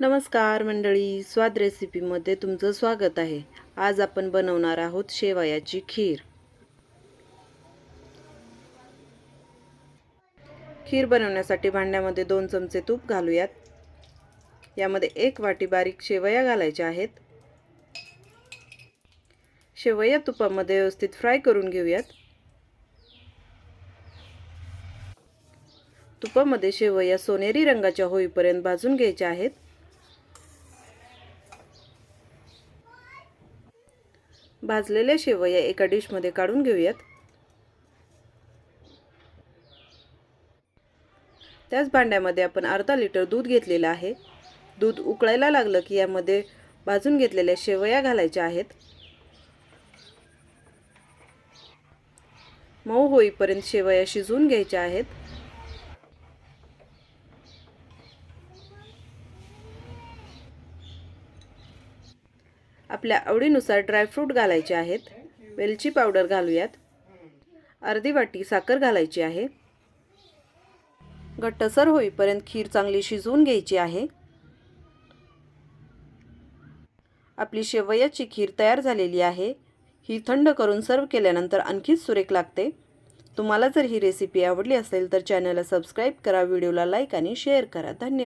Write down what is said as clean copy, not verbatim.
नमस्कार मंडळी, स्वाद रेसिपीमध्ये तुमचं स्वागत आहे। आज आपण बनवणार आहोत शेवयाची खीर। खीर बनवण्यासाठी भांड्यामध्ये 2 चमचे तूप घालूयात। यामध्ये 1 वाटी बारीक शेवया घालायच्या आहेत। शेवया तुपामध्ये व्यवस्थित फ्राय करून घेऊयात। तुपामध्ये शेवया सोनेरी रंगाच्या होईपर्यंत भाजून घ्यायच्या आहेत। भाजलेल्या शेवया एका डिशमध्ये काढून घेऊयात। त्याच भांड्यामध्ये आपण अर्धा लिटर दूध घेतलेलं आहे। दूध उकळायला लागलं की यामध्ये भाजून घेतलेल्या शेवया घालायच्या आहेत। मऊ होईपर्यंत शेवया शिजवून घ्यायच्या आहेत। आपल्या आवडीनुसार ड्रायफ्रूट घालायचे आहेत। वेलची पावडर घालूयात। अर्धी वाटी साखर घालायची आहे। घट्टसर होईपर्यंत खीर चांगली शिजवून घ्यायची आहे। आपली शेवयाची खीर तयार झालेली आहे। ही थंड करून सर्व केल्यानंतर आणखीच सुरेख लागते। तुम्हाला जर ही रेसिपी आवडली असेल तर चॅनलला सबस्क्राइब करा, व्हिडिओला लाईक आणि शेअर करा। धन्यवाद।